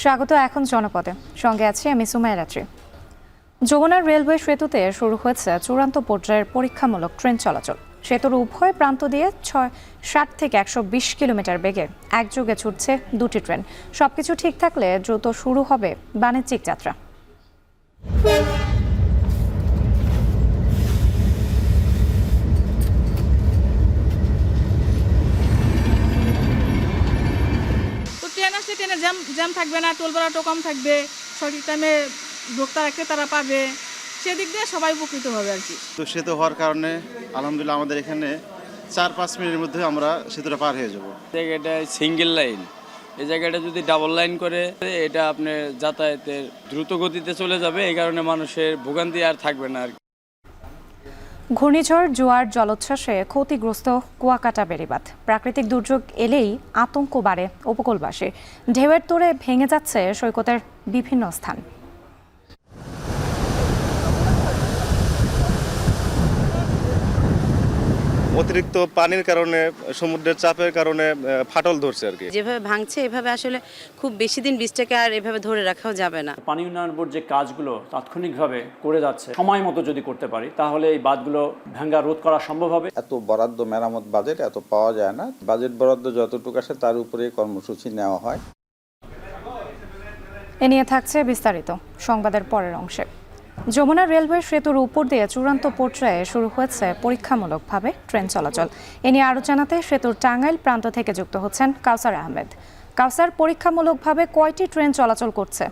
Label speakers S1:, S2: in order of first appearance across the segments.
S1: স্বাগত এখন জনপদে, সঙ্গে আছি আমি সুমাইয়া রাত্রি। যমুনা রেলওয়ে সেতুতে শুরু হয়েছে চূড়ান্ত পর্যায়ের পরীক্ষামূলক ট্রেন চলাচল। সেতুর উভয় প্রান্ত দিয়ে 60 থেকে 120 কিলোমিটার বেগে একযোগে ছুটছে দুটি ট্রেন। সবকিছু ঠিক থাকলে দ্রুত শুরু হবে বাণিজ্যিক যাত্রা।
S2: ট্রেনে জ্যাম থাকবে না, টোল ভাড়াটাও কম থাকবে, সঠিক টাইমে ভোক্তা রাখতে তারা পাবে, সেদিক দিয়ে সবাই উপকৃত হবে আর কি।
S3: তো সেতু হওয়ার কারণে আলহামদুলিল্লাহ আমাদের এখানে 4-5 মিনিটের মধ্যে আমরা সেতুটা পার হয়ে যাব।
S4: জায়গাটা সিঙ্গেল লাইন, এই জায়গাটা যদি ডাবল লাইন করে এটা আপনার যাতায়াতের দ্রুত গতিতে চলে যাবে, এই কারণে মানুষের ভোগান্তি আর থাকবে না আর কি।
S1: ঘূর্ণিঝড়, জোয়ার, জলোচ্ছ্বাসে ক্ষতিগ্রস্ত কুয়াকাটা বেড়িবাঁধ। প্রাকৃতিক দুর্যোগ এলেই আতঙ্ক বাড়ে উপকূলবাসী। ঢেউয়ের তোড়ে ভেঙে যাচ্ছে সৈকতের বিভিন্ন স্থান।
S3: অতিরিক্ত পানির কারণে, সমুদ্রের চাপের কারণে ফাটল ধরছে আর কি।
S5: যেভাবে ভাঙছে এভাবে আসলে খুব বেশি দিন বীজটাকে আর এভাবে ধরে রাখাও যাবে না।
S6: পানি উন্নয়ন বোর্ড যে কাজগুলো তাৎক্ষণিকভাবে করে যাচ্ছে, সময় মতো যদি করতে পারি তাহলে এই বাঁধগুলো ভাঙা রোধ করা সম্ভব হবে।
S7: এত বরাদ্দ মেরামত বাজেট এত পাওয়া যায় না। বাজেট বরাদ্দ যতটুকু আসে তার উপরে কর্মসূচি নেওয়া হয়।
S1: এ নিয়ে থাকছে বিস্তারিত সংবাদের পরের অংশে। যমুনা রেলওয়ে সেতুর উপর দিয়ে চূড়ান্ত পর্যায়ে শুরু হয়েছে পরীক্ষামূলকভাবে ট্রেন চলাচল। এ নিয়ে আরও জানাতে সেতুর টাঙ্গাইল প্রান্ত থেকে যুক্ত হচ্ছেন কাউসার আহমেদ। কাউসার, পরীক্ষামূলকভাবে কয়টি ট্রেন চলাচল করছে?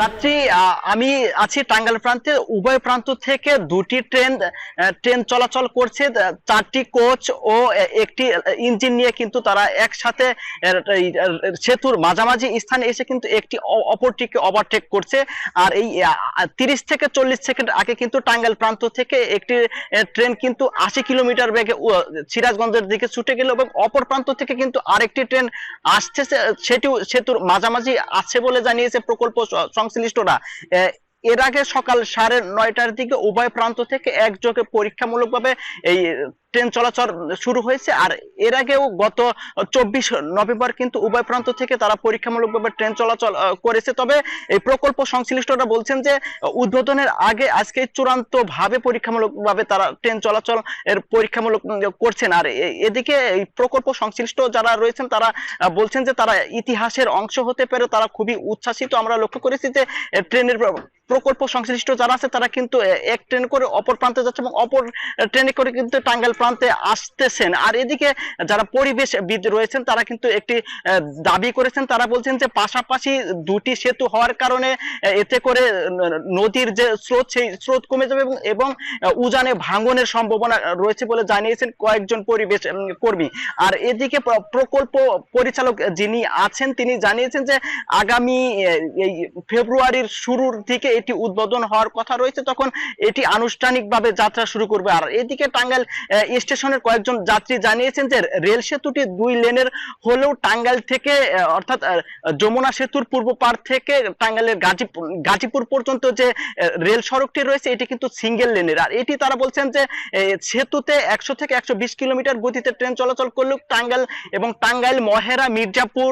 S8: রাত্রি আমি আছি টাঙ্গাইল প্রান্তে। উভয় প্রান্ত থেকে দুটি ট্রেন চলাচল করছে। 4টি কোচ ও একটি ইঞ্জিন নিয়ে কিন্তু তারা একসাথে সেতুর মাঝামাঝি স্থানে এসে কিন্তু একটি অপরটিকে ওভারটেক করছে। আর এই 30 থেকে 40 সেকেন্ড আগে কিন্তু টাঙ্গাইল প্রান্ত থেকে একটি ট্রেন কিন্তু 80 কিলোমিটার বেগে সিরাজগঞ্জের দিকে ছুটে গেল এবং অপর প্রান্ত থেকে কিন্তু আরেকটি ট্রেন আসতেছে, সেটিও সেতুর মাঝামাঝি আছে বলে জানিয়েছে প্রকল্প সংশ্লিষ্টরা। এর আগে সকাল 9:30টার দিকে উভয় প্রান্ত থেকে একযোগে পরীক্ষামূলকভাবে এই ট্রেন চলাচল শুরু হয়েছে। আর এর আগেও গত 24 নভেম্বর কিন্তু উভয় প্রান্ত থেকে তারা পরীক্ষামূলকভাবে ট্রেন চলাচল করেছে। তবে এই প্রকল্প সংশ্লিষ্টরা বলছেন যে উদ্বোধনের আগে আজকে চূড়ান্তভাবে পরীক্ষামূলকভাবে তারা ট্রেন চলাচল এর পরীক্ষামূলক করছেন। আর এদিকে এই প্রকল্প সংশ্লিষ্ট যারা রয়েছেন তারা বলছেন যে তারা ইতিহাসের অংশ হতে পেরে তারা খুবই উচ্ছ্বাসিত। আমরা লক্ষ্য করেছি যে ট্রেনের প্রকল্প সংশ্লিষ্ট যারা আছে তারা কিন্তু এক ট্রেন করে অপর প্রান্তে যাচ্ছে এবং অপর ট্রেনে করে কিন্তু টাঙ্গাইল প্রান্তে আসতেছেন। আর এদিকে যারা পরিবেশবিদ রয়েছেন তারা কিন্তু একটি দাবি করেছেন। তারা বলছেন যে পাশাপাশি দুটি সেতু হওয়ার কারণে এতে করে নদীর যে স্রোত সেই স্রোত কমে যাবে এবং উজানে ভাঙনের সম্ভাবনা রয়েছে বলে জানিয়েছেন কয়েকজন পরিবেশ কর্মী। আর এদিকে প্রকল্প পরিচালক যিনি আছেন তিনি জানিয়েছেন যে আগামী এই ফেব্রুয়ারির শুরুর দিকে এটি উদ্বোধন হওয়ার কথা রয়েছে, তখন এটি আনুষ্ঠানিকভাবে যাত্রা শুরু করবে। আর এদিকে টাঙ্গাইল স্টেশনের কয়েকজন যাত্রী জানিয়েছেন যে রেল সেতুটি 2 লেনের হলেও টাঙ্গাইল থেকে অর্থাৎ যমুনা সেতুর পূর্ব পার থেকে টাঙ্গাইলের গাজীপুর পর্যন্ত যে রেল সড়কটি রয়েছে এটি কিন্তু সিঙ্গেল লেনের। আর এটি তারা বলছেন যে সেতুতে 100 থেকে 120 কিলোমিটার গতিতে ট্রেন চলাচল করলেও টাঙ্গাইল মহেরা, মির্জাপুর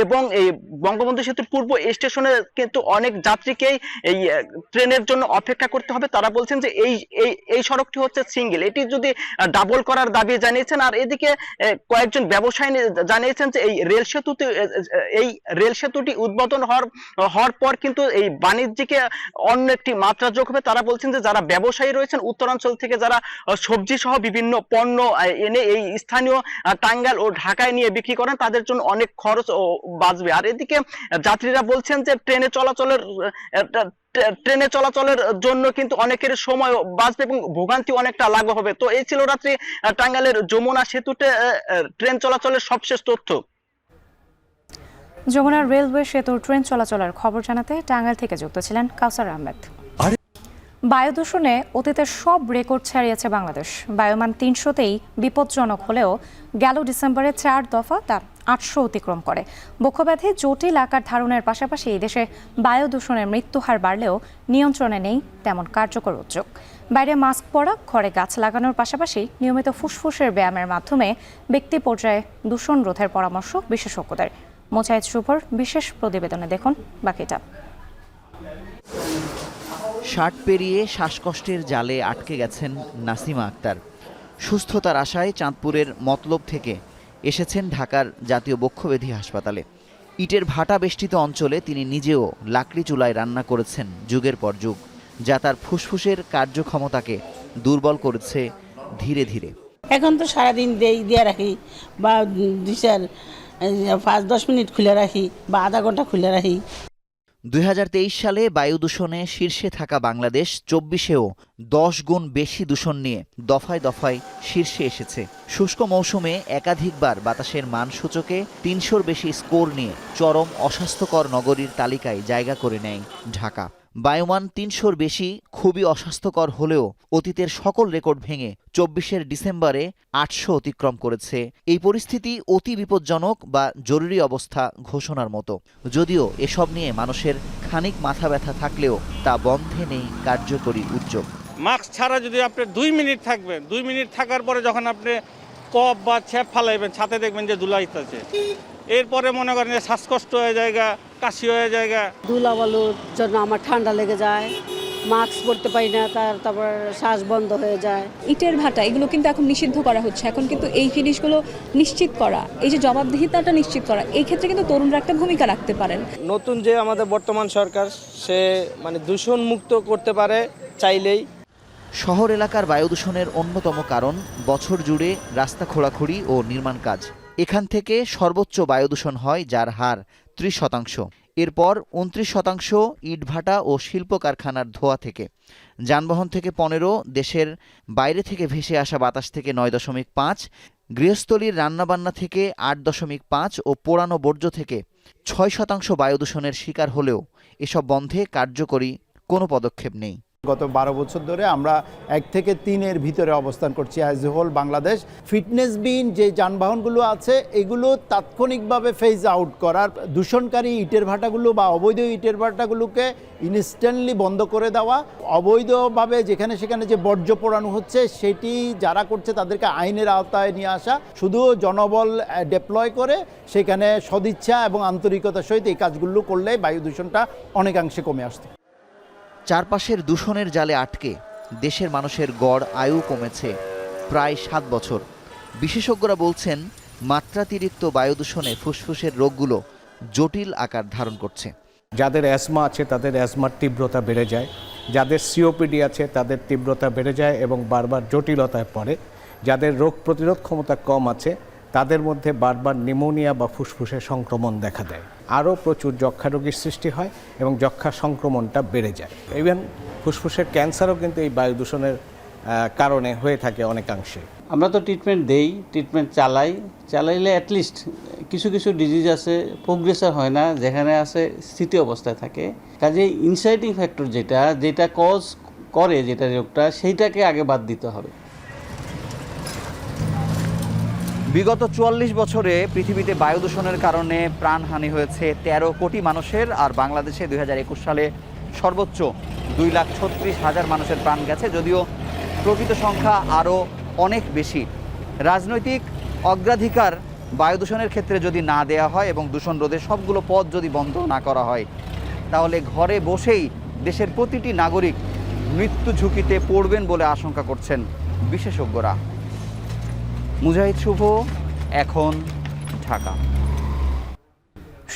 S8: এবং এই বঙ্গবন্ধু সেতুর পূর্ব স্টেশনে কিন্তু অনেক যাত্রীকেই এই ট্রেনের জন্য অপেক্ষা করতে হবে। তারা বলছেন যে এই সড়কটি হচ্ছে সিঙ্গেল, এটি যদি ডাবল করার দাবি জানিয়েছেন। আর এদিকে কয়েকজন ব্যবসায়ী জানিয়েছেন যে এই রেল সেতুটি উদ্বোধন হওয়ার পর কিন্তু এই বাণিজ্যিকে অন্য একটি মাত্রা যোগ হবে। তারা বলছেন যে যারা ব্যবসায়ী রয়েছেন উত্তরাঞ্চল থেকে যারা সবজি সহ বিভিন্ন পণ্য এনে এই স্থানীয় টাঙ্গাইল ও ঢাকায় নিয়ে বিক্রি করেন তাদের জন্য অনেক খরচ বাঁচবে। আর এদিকে যাত্রীরা বলছেন যে ট্রেনে চলাচলের ট্রেনে চলাচলের জন্য কিন্তু অনেকের সময় বাঁচবে এবং ভোগান্তি অনেকটা লাঘব হবে। তো এই ছিল রাত্রি টাঙ্গাইলের যমুনা সেতুতে ট্রেন চলাচলের সবশেষ তথ্য।
S1: যমুনার রেলওয়ে সেতুর ট্রেন চলাচলের খবর জানাতে টাঙ্গাইল থেকে যুক্ত ছিলেন কাউসার আহমেদ। বায়ু দূষণে অতীতের সব রেকর্ড ছাড়িয়েছে বাংলাদেশ। বায়ুমান 300তেই বিপজ্জনক হলেও গেল ডিসেম্বরে 4 দফা তা 800 অতিক্রম করে। বক্ষব্যাধি জটিল আকার ধারণের পাশাপাশি দেশে বায়ু দূষণের মৃত্যুহার বাড়লেও নিয়ন্ত্রণে নেই তেমন কার্যকর উদ্যোগ। বাইরে মাস্ক পরা, ঘরে গাছ লাগানোর পাশাপাশি নিয়মিত ফুসফুসের ব্যায়ামের মাধ্যমে ব্যক্তি পর্যায়ে দূষণ রোধের পরামর্শ বিশেষজ্ঞদের। মোজাহিদ শুভর বিশেষ প্রতিবেদনে দেখুন বাকিটা।
S9: 60 পেরিয়ে শ্বাসকষ্টের জালে আটকে গেছেন নাসিমা আক্তার। সুস্থতার আশায় চাঁদপুরের মতলব থেকে এসেছেন ঢাকার জাতীয় বক্ষব্যাধি হাসপাতালে। ইটের ভাটা বেষ্টিত অঞ্চলে তিনি নিজেও লাকড়ি চুলায় রান্না করেছেন যুগের পর যুগ, যা তার ফুসফুসের কার্যক্ষমতাকে দুর্বল করেছে ধীরে ধীরে।
S10: এখন তো সারাদিন দিয়ে রাখি বা 5-10 মিনিট খুলে রাখি বা আধা ঘন্টা খুলে রাখি।
S9: 2023 সালে বায়ু দূষণে শীর্ষে থাকা বাংলাদেশ 24-এও 10 গুণ বেশি দূষণ নিয়ে দফায় দফায় শীর্ষে এসেছে। শুষ্ক মৌসুমে একাধিকবার বাতাসের মান সূচকে 300-র বেশি স্কোর নিয়ে চরম অস্বাস্থ্যকর নগরীর তালিকায় জায়গা করে নেয় ঢাকা। বায়ুমান 300-র বেশি খুবই অস্বাস্থ্যকর হলেও অতীতের সকল রেকর্ড ভেঙে 24-এর ডিসেম্বরে 800 অতিক্রম করেছে। এই পরিস্থিতি অতি বিপজ্জনক বা জরুরি অবস্থা ঘোষণার মতো। যদিও এসব নিয়ে মানুষের খানিক মাথা ব্যথা থাকলেও তা বন্ধে নেই কার্যকরী উদ্যোগ।
S11: মাস্ক ছাড়া যদি আপনি 2 মিনিট থাকবেন, 2 মিনিট থাকার পরে যখন আপনি কপ বা ছ্যাপ ফালাইবেন, ছাতে দেখবেন যে ধুলাইতেছে। এরপরে মনে করেন যে শ্বাসকষ্ট হয়ে জায়গা, কাশি হয়ে জায়গা।
S10: ধুলাবালুর জন্য আমার ঠান্ডা লেগে যায়, মাস্ক পরতে পারি না, তারপর শ্বাস বন্ধ হয়ে যায়।
S12: ইটের ভাটা এগুলো কিন্তু এখন নিষিদ্ধ করা হচ্ছে। এখন কিন্তু এই জিনিসগুলো নিশ্চিত করা, এই যে জবাবদিহিতাটা নিশ্চিত করা, এই ক্ষেত্রে কিন্তু তরুণরা একটা ভূমিকা রাখতে পারেন।
S13: নতুন যে আমাদের বর্তমান সরকার, সে দূষণ মুক্ত করতে পারে চাইলেই।
S9: শহর এলাকার বায়ু দূষণের অন্যতম কারণ বছর জুড়ে রাস্তা খোঁড়াখুড়ি ও নির্মাণ কাজ। এখান থেকে সর্বোচ্চ বায়ু দূষণ হয়, যার হার 30%। এরপর 29% ইটভাটা ও শিল্প কারখানার ধোঁয়া থেকে। যানবাহন থেকে 15, দেশের বাইরে থেকে ভেসে আসা বাতাস থেকে 9.5, গৃহস্থলীর রান্নাবান্না থেকে 8.5 ও পোড়ানো বর্জ্য থেকে 6% বায়ু দূষণের শিকার হলেও এসব বন্ধে কার্যকরী কোনো পদক্ষেপ নেই।
S14: গত 12 বছর ধরে আমরা 1 থেকে 3-এর ভিতরে অবস্থান করছি অ্যাজ এ হোল বাংলাদেশ। ফিটনেসবিহীন যে যানবাহনগুলো আছে এগুলো তাৎক্ষণিকভাবে ফেজ আউট করার, দূষণকারী ইটের ভাটাগুলো বা অবৈধ ইটের ভাটাগুলোকে ইনস্ট্যান্টলি বন্ধ করে দেওয়া, অবৈধভাবে যেখানে সেখানে যে বর্জ্য পোড়ানো হচ্ছে সেটি যারা করছে তাদেরকে আইনের আওতায় নিয়ে আসা, শুধু জনবল ডেপ্লয় করে সেখানে সদিচ্ছা এবং আন্তরিকতার সহিত এই কাজগুলো করলে বায়ু দূষণটা অনেকাংশে কমে আসতো।
S9: চারপাশের দূষণের জালে আটকে দেশের মানুষের গড় আয়ু কমেছে প্রায় 7 বছর। বিশেষজ্ঞরা বলছেন, মাত্রাতিরিক্ত বায়ু দূষণে ফুসফুসের রোগগুলো জটিল আকার ধারণ করছে।
S15: যাদের অ্যাজমা আছে তাদের অ্যাজমার তীব্রতা বেড়ে যায়, যাদের সিওপিডি আছে তাদের তীব্রতা বেড়ে যায় এবং বারবার জটিলতায় পড়ে। যাদের রোগ প্রতিরোধ ক্ষমতা কম আছে তাদের মধ্যে বারবার নিউমোনিয়া বা ফুসফুসের সংক্রমণ দেখা দেয়। আরও প্রচুর যক্ষ্মা রোগীর সৃষ্টি হয় এবং যক্ষ্মা সংক্রমণটা বেড়ে যায়। ইভেন ফুসফুসের ক্যান্সারও কিন্তু এই বায়ু দূষণের কারণে হয়ে থাকে অনেকাংশে।
S13: আমরা তো ট্রিটমেন্ট দেই, ট্রিটমেন্ট চালাইলে অ্যাটলিস্ট কিছু কিছু ডিজিজ আছে প্রোগ্রেসার হয় না, যেখানে আছে স্থিতি অবস্থায় থাকে। কাজেই ইনসাইটিং ফ্যাক্টর যেটা কজ করে যেটা রোগটা, সেইটাকে আগে বাদ দিতে হবে।
S16: বিগত 44 বছরে পৃথিবীতে বায়ু দূষণের কারণে প্রাণহানি হয়েছে 13 কোটি মানুষের, আর বাংলাদেশে 2021 সালে সর্বোচ্চ 2,36,000 মানুষের প্রাণ গেছে, যদিও প্রকৃত সংখ্যা আরও অনেক বেশি। রাজনৈতিক অগ্রাধিকার বায়ু দূষণের ক্ষেত্রে যদি না দেয়া হয় এবং দূষণ রোধের সবগুলো পথ যদি বন্ধ না করা হয়, তাহলে ঘরে বসেই দেশের প্রতিটি নাগরিক মৃত্যু ঝুঁকিতে পড়বেন বলে আশঙ্কা করছেন বিশেষজ্ঞরা। মুজাহিদ শুভ, এখন ঢাকা।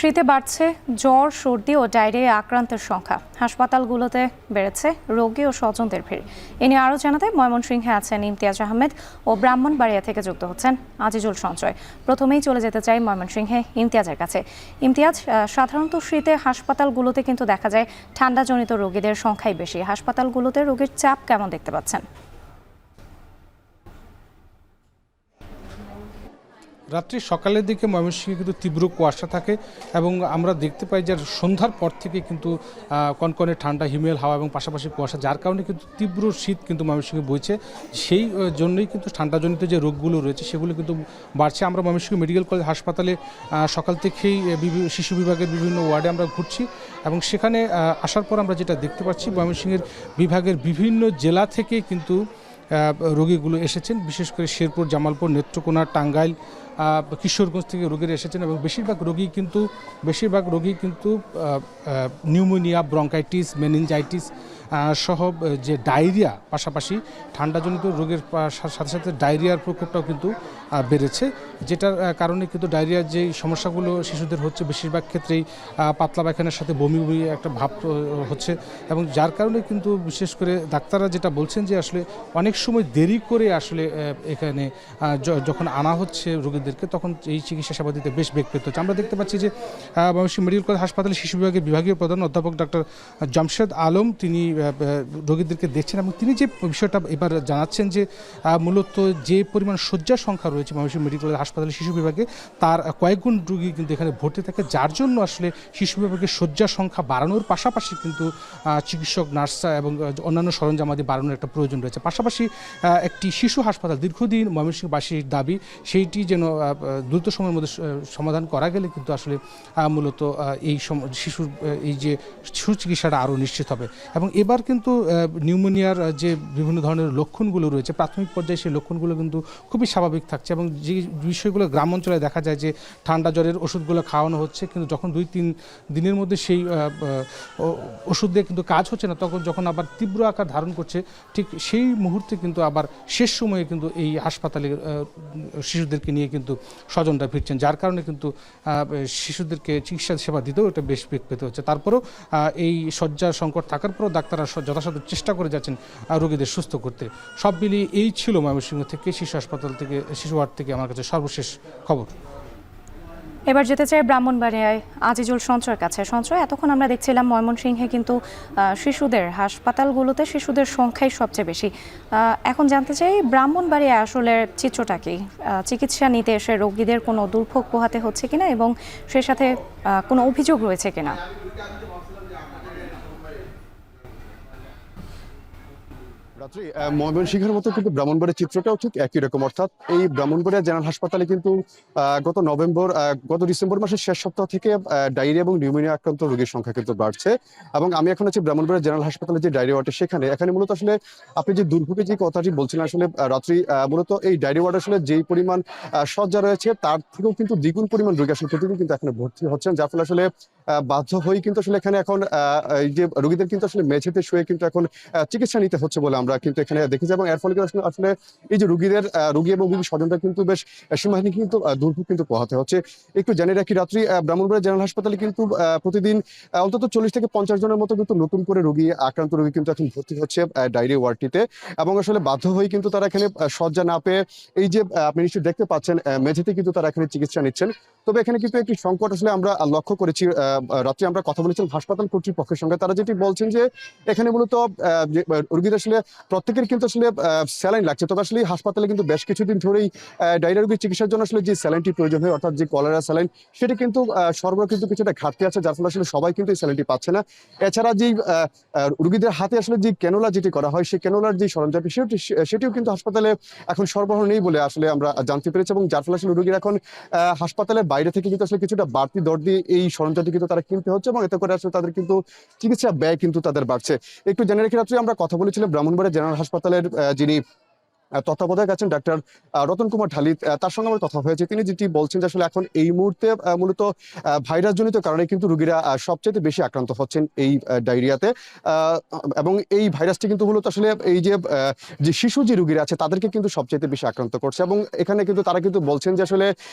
S1: শীতে বাড়ছে জ্বর, সর্দি ও ডায়রিয়া আক্রান্তের সংখ্যা। হাসপাতালগুলোতে বেড়েছে রোগী ও স্বজনদের ভিড়। এ নিয়ে আরও জানাতে ময়মনসিংহে আছেন ইমতিয়াজ আহমেদ ও ব্রাহ্মণবাড়িয়া থেকে যুক্ত হচ্ছেন আজিজুল সঞ্চয়। প্রথমেই চলে যেতে চাই ময়মনসিংহে ইমতিয়াজের কাছে। ইমতিয়াজ, সাধারণত শীতে হাসপাতালগুলোতে কিন্তু দেখা যায় ঠান্ডাজনিত রোগীদের সংখ্যাই বেশি। হাসপাতালগুলোতে রোগীর চাপ কেমন দেখতে পাচ্ছেন?
S17: রাত্রি সকালের দিকে ময়মনসিংহে কিন্তু তীব্র কুয়াশা থাকে এবং আমরা দেখতে পাই যে সন্ধ্যার পর থেকে কিন্তু কনকনে ঠান্ডা, হিমেল হাওয়া এবং পাশাপাশি কুয়াশা, যার কারণে কিন্তু তীব্র শীত কিন্তু ময়মনসিংহে বইছে। সেই জন্যই কিন্তু ঠান্ডাজনিত যে রোগগুলো রয়েছে সেগুলো কিন্তু বাড়ছে। আমরা ময়মনসিংহ মেডিকেল কলেজ হাসপাতালে সকাল থেকেই শিশু বিভাগের বিভিন্ন ওয়ার্ডে আমরা ঘুরছি এবং সেখানে আসার পর আমরা যেটা দেখতে পাচ্ছি, ময়মনসিংহের বিভাগের বিভিন্ন জেলা থেকে কিন্তু রোগীগুলো এসেছেন। বিশেষ করে শেরপুর, জামালপুর, নেত্রকোনা, টাঙ্গাইল, কিশোরগঞ্জ থেকে রোগীরা এসেছেন এবং বেশিরভাগ রোগী কিন্তু নিউমোনিয়া, ব্রঙ্কাইটিস, মেনিনজাইটিস সহ যে ডায়রিয়া, পাশাপাশি ঠান্ডাজনিত রোগের সাথে সাথে ডায়রিয়ার প্রকোপটাও কিন্তু বেড়েছে, যেটার কারণে কিন্তু ডায়রিয়ার যে সমস্যাগুলো শিশুদের হচ্ছে বেশিরভাগ ক্ষেত্রেই পাতলা পায়খানার সাথে বমি একটা ভাব হচ্ছে এবং যার কারণে কিন্তু বিশেষ করে ডাক্তাররা যেটা বলছেন যে আসলে অনেক সময় দেরি করে আসলে এখানে যখন আনা হচ্ছে রোগীদেরকে, তখন এই চিকিৎসা সেবা দিতে বেশ বেগ পেতে হচ্ছে। আমরা দেখতে পাচ্ছি যে ময়মনসিংহ মেডিকেল কলেজ হাসপাতালে শিশু বিভাগের বিভাগীয় প্রধান অধ্যাপক ডক্টর জামশেদ আলম তিনি রোগীদেরকে দেখছেন এবং তিনি যে বিষয়টা এবার জানাচ্ছেন যে মূলত যে পরিমাণ শয্যা সংখ্যা রয়েছে ময়মনসিংহ মেডিকেল কলেজ হাসপাতালে শিশু বিভাগে, তার কয়েকগুণ রোগী কিন্তু এখানে ভর্তি থাকে, যার জন্য আসলে শিশু বিভাগের শয্যা সংখ্যা বাড়ানোর পাশাপাশি কিন্তু চিকিৎসক, নার্স এবং অন্যান্য সরঞ্জামাদি বাড়ানোর একটা প্রয়োজন রয়েছে। পাশাপাশি একটি শিশু হাসপাতাল দীর্ঘদিন ময়মনসিংহবাসীর দাবি, সেইটি যেন দ্রুত সময়ের মধ্যে সমাধান করা গেলে কিন্তু আসলে মূলত এই শিশুর এই যে সুচিকিৎসাটা আরও নিশ্চিত হবে। এবং এবার কিন্তু নিউমোনিয়ার যে বিভিন্ন ধরনের লক্ষণগুলো রয়েছে, প্রাথমিক পর্যায়ে সেই লক্ষণগুলো কিন্তু খুবই স্বাভাবিক থাকছে এবং যে বিষয়গুলো গ্রাম অঞ্চলে দেখা যায় যে ঠান্ডা জ্বরের ওষুধগুলো খাওয়ানো হচ্ছে, কিন্তু যখন 2-3 দিনের মধ্যে সেই ওষুধ দিয়ে কিন্তু কাজ হচ্ছে না, তখন যখন আবার তীব্র আকার ধারণ করছে, ঠিক সেই মুহূর্তে কিন্তু আবার শেষ সময়ে কিন্তু এই হাসপাতালে শিশুদেরকে নিয়ে কিন্তু স্বজনরা ফিরছেন, যার কারণে কিন্তু শিশুদেরকে চিকিৎসা সেবা দিতেও এটা বেশ বেগ পেতে হচ্ছে। তারপরেও এই শয্যার সংকট থাকার পরও ডাক্তাররা যথাসাধ্য চেষ্টা করে যাচ্ছেন রোগীদের সুস্থ করতে। সব মিলিয়ে এই ছিল ময়মনসিংহ থেকে, শিশু হাসপাতাল থেকে, শিশু ওয়ার্ড থেকে আমার কাছে সর্বশেষ খবর।
S1: এবার যেতে চাই ব্রাহ্মণবাড়িয়ায় আজিজুল সঞ্চয়ের কাছে। সঞ্চয়, এতক্ষণ আমরা দেখছিলাম ময়মনসিংহে কিন্তু শিশুদের হাসপাতালগুলোতে শিশুদের সংখ্যাই সবচেয়ে বেশি। এখন জানতে চাই ব্রাহ্মণবাড়িয়ায় আসলে চিত্রটা কি? চিকিৎসা নিতে এসে রোগীদের কোনো দুর্ভোগ পোহাতে হচ্ছে কিনা এবং সে সাথে কোনো অভিযোগ রয়েছে কিনা?
S18: রাত্রি ময়মনসিংহের মতো কিন্তু ব্রাহ্মণবাড়িয়ার চিত্রটাও ঠিক একই রকম। অর্থাৎ এই ব্রাহ্মণবাড়িয়া জেনারেল হাসপাতালে কিন্তু গত ডিসেম্বর মাসের শেষ সপ্তাহ থেকে ডায়রিয়া এবং নিউমোনিয়া আক্রান্ত রোগীর সংখ্যা কিন্তু বাড়ছে। এবং আমি এখন আছি ব্রাহ্মণবাড়িয়া জেনারেল হাসপাতালে যে ডায়রিয়া ওয়ার্ডে, এখানে মূলত আসলে আপনি যে দুর্ভোগের যে কথাটি বলছিলেন, আসলে রাত্রি মূলত এই ডায়রিয়া ওয়ার্ডে আসলে যেই পরিমাণ শয্যা রয়েছে তার থেকেও কিন্তু দ্বিগুণ পরিমাণ রোগী আসলে প্রতিদিন কিন্তু এখানে ভর্তি হচ্ছেন, যার ফলে আসলে বাধ্য হয়ে কিন্তু আসলে এখানে এখন এই যে রোগীদের কিন্তু আসলে মেঝেতে শুয়ে কিন্তু এখন চিকিৎসা নিতে হচ্ছে বলে আমরা কিন্তু এখানে দেখেছি। এবং এর ফলে আসলে এই যে রোগী এবং রোগীর স্বজনরা কিন্তু বেশ সীমাহীন কিন্তু দুর্ভোগ কিন্তু পোহাতে হচ্ছে। একটু জানিয়ে রাখি রাত্রি, ব্রাহ্মণবাড়িয়া জেনারেল হাসপাতালে কিন্তু প্রতিদিন অন্তত 40 থেকে 50 জনের মতো কিন্তু নতুন করে আক্রান্ত রোগী কিন্তু এখন ভর্তি হচ্ছে ডায়রিয়া ওয়ার্ডটিতে। এবং আসলে বাধ্য হয়ে কিন্তু তারা এখানে শয্যা না পেয়ে এই যে আপনি নিশ্চয়ই দেখতে পাচ্ছেন মেঝেতে কিন্তু তারা এখানে চিকিৎসা নিচ্ছেন। তবে এখানে কিন্তু একটি সংকট আসলে আমরা লক্ষ্য করেছি। রাত্রে আমরা কথা বলেছিলাম হাসপাতাল কর্তৃপক্ষের সঙ্গে, তারা যেটি বলছেন যে এখানে মূলত রোগীদের আসলে প্রত্যেকের কিন্তু আসলে স্যালাইন লাগছে। তবে আসলে হাসপাতালে কিন্তু বেশ কিছুদিন ধরেই ডায়রিয়া রোগীর চিকিৎসার জন্য আসলে যে স্যালাইনটি প্রয়োজন হয়, অর্থাৎ যে কলেরা স্যালাইন, সেটি কিন্তু সরবরাহ কিন্তু কিছুটা ঘাটতি আছে, যার ফলে আসলে সবাই কিন্তু এই স্যালাইনটি পাচ্ছে না। এছাড়া যে রোগীদের হাতে আসলে যে ক্যানোলা যেটি করা হয়, সেই ক্যানোলার যে সরঞ্জাম সেটিও কিন্তু হাসপাতালে এখন সরবরাহ নেই বলে আসলে আমরা জানতে পেরেছি। এবং যার ফলে আসলে রোগীরা এখন হাসপাতালের বাইরে থেকে কিন্তু আসলে কিছুটা বাড়তি দর দিয়ে এই সরঞ্জামটি কিন্তু তারা কিনতে হচ্ছে এবং এতে করে আসলে তাদের কিন্তু চিকিৎসা ব্যয় কিন্তু তাদের বাড়ছে। একটু জেনে রেখে রাত্রে আমরা কথা বলেছিলাম ব্রাহ্মণবাড়িয়া জেনারেল হাসপাতালের যিনি তত্ত্বাবধায়ক আছেন ডাক্তার রতন কুমার ঢালি, তার সঙ্গে আমার কথা হয়েছে। তিনি যেটি বলছেন যে আসলে এখন এই মুহূর্তে মূলত ভাইরাসজনিত কারণে কিন্তু রোগীরা সবচেয়ে বেশি আক্রান্ত হচ্ছেন এই ডায়রিয়াতে, এবং এই ভাইরাসটি কিন্তু মূলত আসলে এই যে শিশু যে রোগীরা আছে তাদেরকে কিন্তু সবচেয়ে বেশি আক্রান্ত করছে। এবং এখানে কিন্তু তারা কিন্তু বলছেন যে আসলে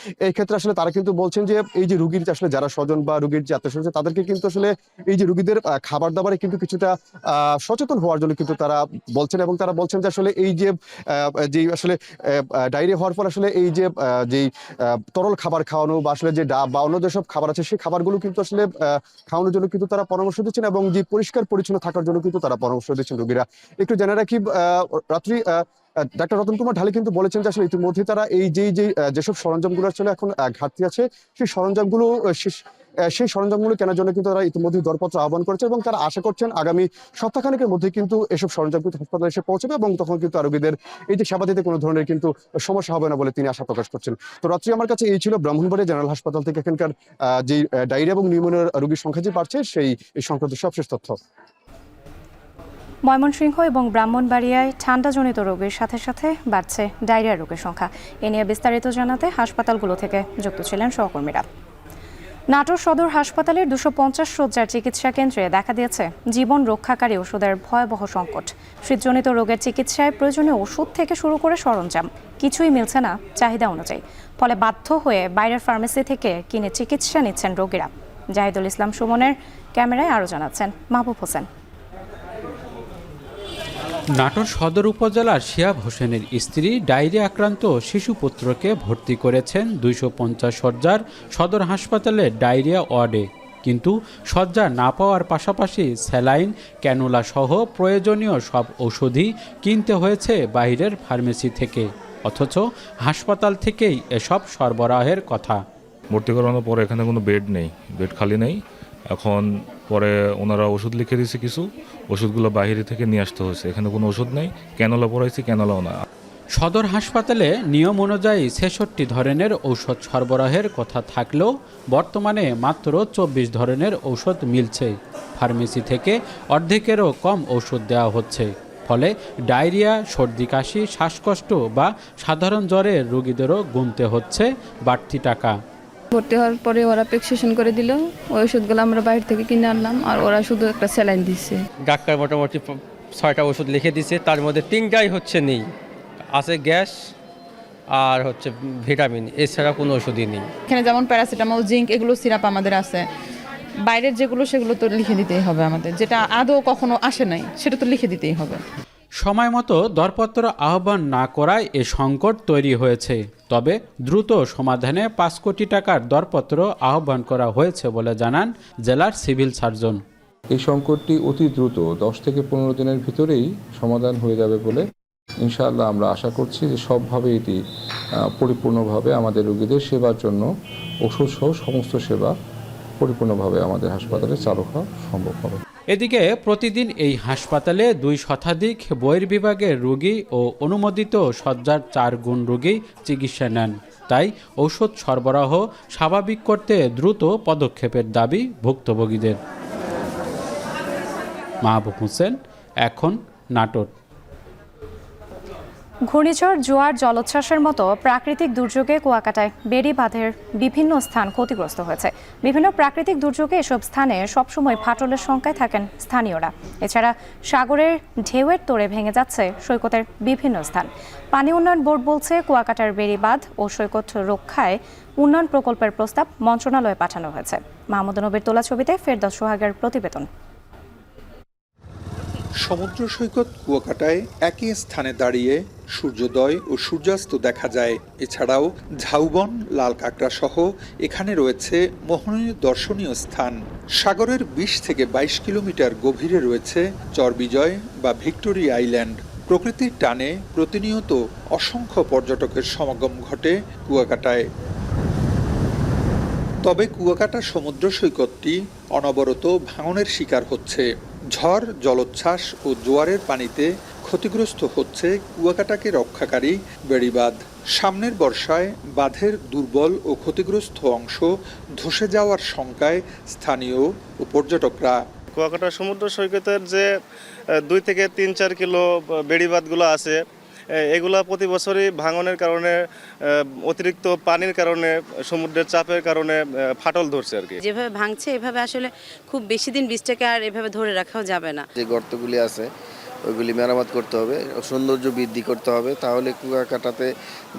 S18: এই ক্ষেত্রে আসলে তারা কিন্তু বলছেন যে এই যে রোগীর আসলে যারা স্বজন বা রোগীর যে আত্মীয় স্বজন তাদেরকে কিন্তু আসলে এই যে রোগীদের খাবার দাবারে কিন্তু কিছুটা সচেতন হওয়ার জন্য কিন্তু তারা বলছেন। এবং তারা বলছেন যে আসলে এই যে আসলে ডায়রিয়া হওয়ার পর আসলে এই যে যেই তরল খাবার খাওয়ানো বা আসলে যে ডাব বা অন্য যেসব খাবার আছে সেই খাবারগুলো কিন্তু আসলে খাওয়ানোর জন্য কিন্তু তারা পরামর্শ দিচ্ছেন, এবং যে পরিষ্কার পরিচ্ছন্ন থাকার জন্য কিন্তু তারা পরামর্শ দিচ্ছেন রোগীরা। একটু জেনে রাখি, রাত্রি ডাক্তার রতন কুমার ঢালি কিন্তু বলেছেন যে আসলে ইতিমধ্যে তারা এই যেসব সরঞ্জামগুলো আসলে এখন ঘাটতি আছে সেই সরঞ্জামগুলো কেনার জন্য কিন্তু তারা ইতিমধ্যে দরপত্র আহ্বান করেছে, এবং তারা আশা করছেন আগামী সপ্তাহখানেকের মধ্যে কিন্তু এসব সরঞ্জাম কিন্তু হাসপাতালে এসে পৌঁছবে, এবং তখন কিন্তু রোগীদের এই যে সেবা দিতে কোনো ধরনের কিন্তু সমস্যা হবে না বলে তিনি আশা প্রকাশ করছেন। তো রাত্রি আমার কাছে এই ছিল ব্রাহ্মণবাড়িয়া জেনারেল হাসপাতাল থেকে এখানকার যে ডায়রিয়া এবং নিউমোনিয়ার রোগীর সংখ্যা যে বাড়ছে সেই সংক্রান্ত সবশেষ তথ্য।
S1: ময়মনসিংহ এবং ব্রাহ্মণবাড়িয়ায় ঠান্ডাজনিত রোগীর সাথে সাথে বাড়ছে ডায়রিয়া রোগের সংখ্যা। এ নিয়ে বিস্তারিত জানাতে হাসপাতালগুলো থেকে যুক্ত ছিলেন সহকর্মীরা। নাটোর সদর হাসপাতালের 250 শয্যার চিকিৎসা কেন্দ্রে দেখা দিয়েছে জীবন রক্ষাকারী ওষুধের ভয়াবহ সংকট। শীতজনিত রোগের চিকিৎসায় প্রয়োজনীয় ওষুধ থেকে শুরু করে সরঞ্জাম কিছুই মিলছে না চাহিদা অনুযায়ী। ফলে বাধ্য হয়ে বাইরের ফার্মেসি থেকে কিনে চিকিৎসা নিচ্ছেন রোগীরা। জাহিদুল ইসলাম সুমনের ক্যামেরায় আরও জানাচ্ছেন মাহবুব হোসেন।
S19: নাটোর সদর উপজেলার শিহাব হোসেনের স্ত্রী ডায়রিয়া আক্রান্ত শিশুপুত্রকে ভর্তি করেছেন 250 শয্যার সদর হাসপাতালের ডায়রিয়া ওয়ার্ডে। কিন্তু শয্যা না পাওয়ার পাশাপাশি স্যালাইন, ক্যানুলা সহ প্রয়োজনীয় সব ওষুধই কিনতে হয়েছে বাইরের ফার্মেসি থেকে, অথচ হাসপাতাল থেকেই এসব সরবরাহের কথা।
S20: ভর্তি করানোর পরে এখানে কোনো বেড নেই, বেড খালি নেই। এখন পরে ওনারা ওষুধ লিখে দিয়েছে, কিছু ওষুধগুলো বাইরে থেকে নিয়ে আসতে হয়েছে। এখানে কোনো ওষুধ নেই, ক্যানোলা পড়াইছি, ক্যানোলাও না।
S19: সদর হাসপাতালে নিয়ম অনুযায়ী 66 ধরনের ঔষধ সরবরাহের কথা থাকলেও বর্তমানে মাত্র 24 ধরনের ঔষধ মিলছে। ফার্মেসি থেকে অর্ধেকেরও কম ওষুধ দেওয়া হচ্ছে। ফলে ডায়রিয়া, সর্দি কাশি, শ্বাসকষ্ট বা সাধারণ জ্বরের রোগীদেরও গুনতে হচ্ছে বাড়তি টাকা।
S12: ভর্তি হওয়ার পরে ওরা প্রেসক্রিপশন করে দিল, ওই ওষুধগুলো আমরা বাইরে থেকে কিনে আনলাম, আর ওরা শুধু একটা স্যালাইন দিচ্ছে।
S21: ডাক্তার মোটামুটি 6টা ওষুধ লিখে দিচ্ছে, তার মধ্যে 3টাই নেই, আছে গ্যাস আর ভিটামিন, এছাড়া কোনো ওষুধই নেই।
S22: এখানে যেমন প্যারাসিটামল, জিঙ্ক এগুলো সিরাপ আমাদের আছে, বাইরের যেগুলো সেগুলো তো লিখে দিতেই হবে আমাদের, যেটা আদৌ কখনো আসে নাই সেটা তো লিখে দিতেই হবে।
S19: সময় মতো দরপত্র আহ্বান না করায় এ সংকট তৈরি হয়েছে। তবে দ্রুত সমাধানে 5 কোটি টাকার দরপত্র আহ্বান করা হয়েছে বলে জানান জেলার সিভিল সার্জন।
S23: এই সংকটটি অতি দ্রুত 10 থেকে 15 দিনের ভিতরেই সমাধান হয়ে যাবে বলে ইনশাআল্লাহ আমরা আশা করছি যে সবভাবে এটি পরিপূর্ণভাবে আমাদের রোগীদের সেবার জন্য ওষুধ সহ সমস্ত সেবা পরিপূর্ণভাবে আমাদের হাসপাতালে চালু হওয়া সম্ভব হবে।
S19: এদিকে প্রতিদিন এই হাসপাতালে 2 শতাধিক বহির্বিভাগের রোগী ও অনুমোদিত শয্যার 4 গুণ রোগী চিকিৎসা নেন। তাই ঔষধ সরবরাহ স্বাভাবিক করতে দ্রুত পদক্ষেপের দাবি ভুক্তভোগীদের। মাহবুব হোসেন, এখন নাটোর।
S1: ঘূর্ণিঝড়, জোয়ার, জলোচ্ছ্বাসের মতো প্রাকৃতিক দুর্যোগে কুয়াকাটায় বেড়িবাঁধের বিভিন্ন স্থান ক্ষতিগ্রস্ত হয়েছে। বিভিন্ন প্রাকৃতিক দুর্যোগে এসব স্থানে সবসময় ফাটলের শঙ্কায় থাকেন স্থানীয়রা। এছাড়া সাগরের ঢেউয়ের তোড়ে ভেঙে যাচ্ছে সৈকতের বিভিন্ন স্থান। পানি উন্নয়ন বোর্ড বলছে, কুয়াকাটার বেড়িবাঁধ ও সৈকত রক্ষায় উন্নয়ন প্রকল্পের প্রস্তাব মন্ত্রণালয়ে পাঠানো হয়েছে। মাহমুদ নবীর তোলা ছবিতে ফেরদৌস সোহাগের প্রতিবেদন।
S24: সমুদ্র সৈকত কুয়াকাটায় একই স্থানে দাঁড়িয়ে সূর্যোদয় ও সূর্যাস্ত দেখা যায়। এছাড়াও ঝাউবন, লাল কাঁকড়া সহ এখানে রয়েছে মোহনীয় দর্শনীয় স্থান। সাগরের 20 থেকে 22 কিলোমিটার গভীরে রয়েছে চরবিজয় বা ভিক্টোরিয়া আইল্যান্ড। প্রকৃতির টানে প্রতিনিয়ত অসংখ্য পর্যটকের সমাগম ঘটে কুয়াকাটায়। তবে কুয়াকাটা সমুদ্র সৈকতটি অনবরত ভাঙনের শিকার হচ্ছে। ঝড়, জলোচ্ছ্বাস ও জোয়ারের পানিতে ক্ষতিগ্রস্ত হচ্ছে কুয়াকাটাকে রক্ষাকারী বেড়িবাঁধ। সামনের বর্ষায় বাঁধের দুর্বল ও ক্ষতিগ্রস্ত অংশ ধসে যাওয়ার শঙ্কায় স্থানীয় ও পর্যটকরা।
S25: কুয়াকাটা সমুদ্র সৈকতের যে 2 থেকে 3-4 কিলো বেড়িবাঁধগুলো আছে,
S2: এগুলা প্রতি বছরই ভাঙনের কারণে, অতিরিক্ত পানির কারণে, সমুদ্রের চাপের কারণে ফাটল ধরছে আর কি।
S3: যেভাবে ভাঙছে এভাবে আসলে খুব বেশি দিন বীজটাকে আর এভাবে ধরে রাখাও যাবে না।
S4: যে গর্তগুলি আছে ওইগুলি মেরামত করতে হবে, সৌন্দর্য বৃদ্ধি করতে হবে, তাহলে কুয়াকাটাতে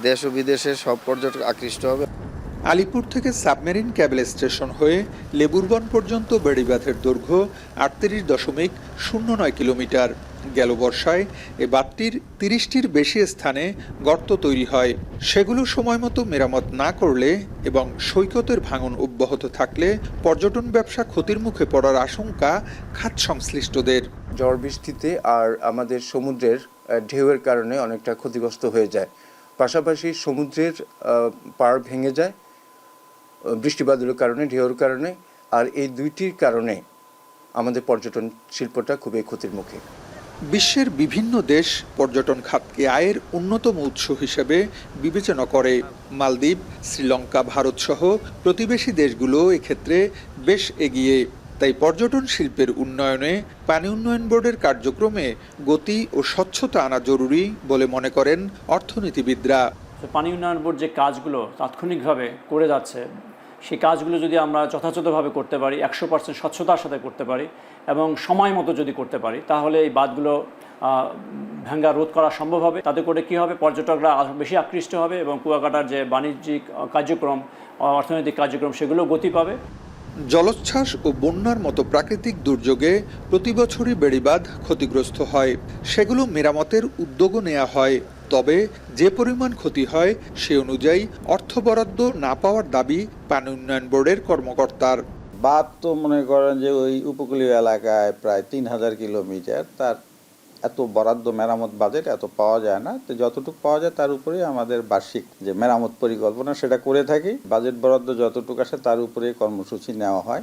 S4: দেশ ও বিদেশের সব পর্যটক আকৃষ্ট হবে।
S24: আলিপুর থেকে সাবমেরিন ক্যাবেল স্টেশন হয়ে লেবুরবন পর্যন্ত বেড়িবাঁধের দৈর্ঘ্য 38.09 কিলোমিটার। গেল বর্ষায় এ বাঁধটির 30টির বেশি স্থানে গর্ত তৈরি হয়। সেগুলো সময়মতো মেরামত না করলে এবং সৈকতের ভাঙন অব্যাহত থাকলে পর্যটন ব্যবসা ক্ষতির মুখে পড়ার আশঙ্কা খাত সংশ্লিষ্টদের।
S5: ঝড় বৃষ্টিতে আর আমাদের সমুদ্রের ঢেউয়ের কারণে অনেকটা ক্ষতিগ্রস্ত হয়ে যায়। পাশাপাশি সমুদ্রের পাড় ভেঙে যায় বৃষ্টিবাদলের কারণে, ঢেউর কারণে, আর এই দুইটির কারণে আমাদের পর্যটন শিল্পটা খুবই ক্ষতির মুখে।
S24: বিশ্বের বিভিন্ন দেশ পর্যটন খাতকে আয়ের অন্যতম উৎস হিসেবে বিবেচনা করে। মালদ্বীপ, শ্রীলঙ্কা, ভারত সহ প্রতিবেশী দেশগুলো এক্ষেত্রে বেশ এগিয়ে। তাই পর্যটন শিল্পের উন্নয়নে পানি উন্নয়ন বোর্ডের কার্যক্রমে গতি ও স্বচ্ছতা আনা জরুরি বলে মনে করেন অর্থনীতিবিদরা।
S6: পানি উন্নয়ন বোর্ড যে কাজগুলো তাৎক্ষণিকভাবে করে যাচ্ছে, সেই কাজগুলো যদি আমরা যথাযথভাবে করতে পারি, 100% স্বচ্ছতার সাথে করতে পারি এবং সময় মতো যদি করতে পারি, তাহলে এই বাঁধগুলো ভাঙা রোধ করা সম্ভব হবে। তাতে করে কি হবে, পর্যটকরা বেশি আকৃষ্ট হবে এবং কুয়াকাটার যে বাণিজ্যিক কার্যক্রম, অর্থনৈতিক কার্যক্রম, সেগুলো গতি পাবে।
S24: জলোচ্ছ্বাস ও বন্যার মতো প্রাকৃতিক দুর্যোগে প্রতি বছরই বেড়িবাঁধ ক্ষতিগ্রস্ত হয়। সেগুলো মেরামতের উদ্যোগও নেওয়া হয়। তবে যে পরিমাণ ক্ষতি হয় সে অনুযায়ী অর্থ বরাদ্দ না পাওয়ার দাবি পানি উন্নয়ন বোর্ডের কর্মকর্তার।
S7: বাঁধ তো মনে করেন যে ওই উপকূলীয় এলাকায় প্রায় 3000 কিলোমিটার, তার এত বরাদ্দ মেরামত বাজেট এত পাওয়া যায় না। তো যতটুকু পাওয়া যায় তার উপরেই আমাদের বার্ষিক যে মেরামত পরিকল্পনা সেটা করে থাকি। বাজেট বরাদ্দ যতটুকু আসে তার উপরেই কর্মসূচি নেওয়া হয়।